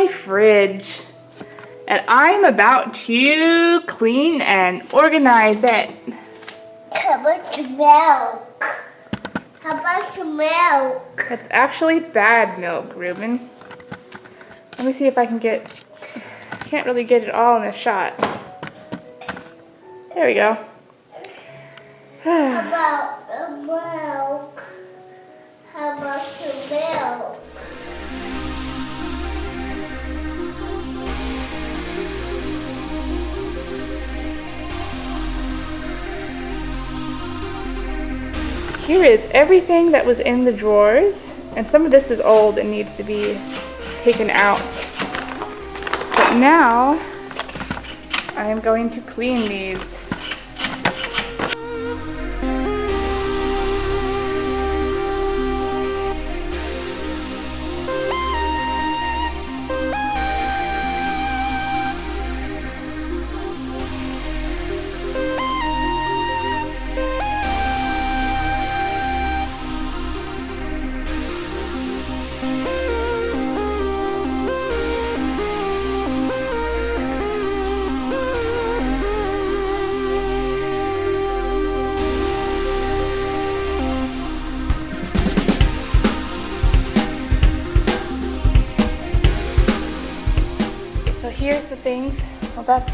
my fridge. And I'm about to clean and organize it. How about the milk? How about the milk? It's actually bad milk, Ruben. Let me see if I can can't really get it all in a shot. There we go. How about the milk? How about the milk? Here is everything that was in the drawers, and some of this is old and needs to be taken out. But now I am going to clean these. So here's the things. Well, that's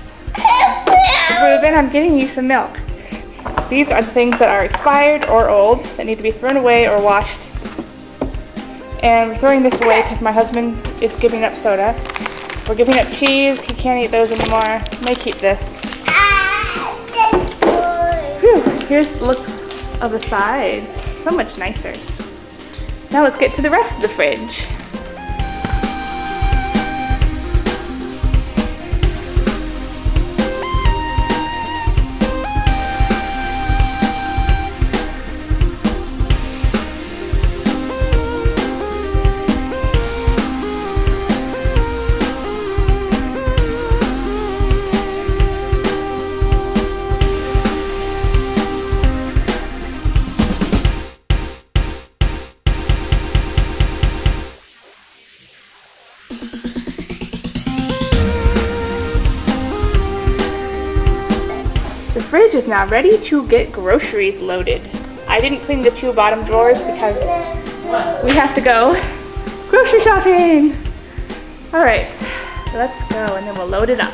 Ruben, I'm getting you some milk. These are the things that are expired or old that need to be thrown away or washed. And we're throwing this away because my husband is giving up soda. We're giving up cheese. He can't eat those anymore. I may keep this. Whew, here's the look of the sides. So much nicer. Now let's get to the rest of the fridge. The fridge is now ready to get groceries loaded. I didn't clean the two bottom drawers because we have to go grocery shopping. All right, let's go and then we'll load it up.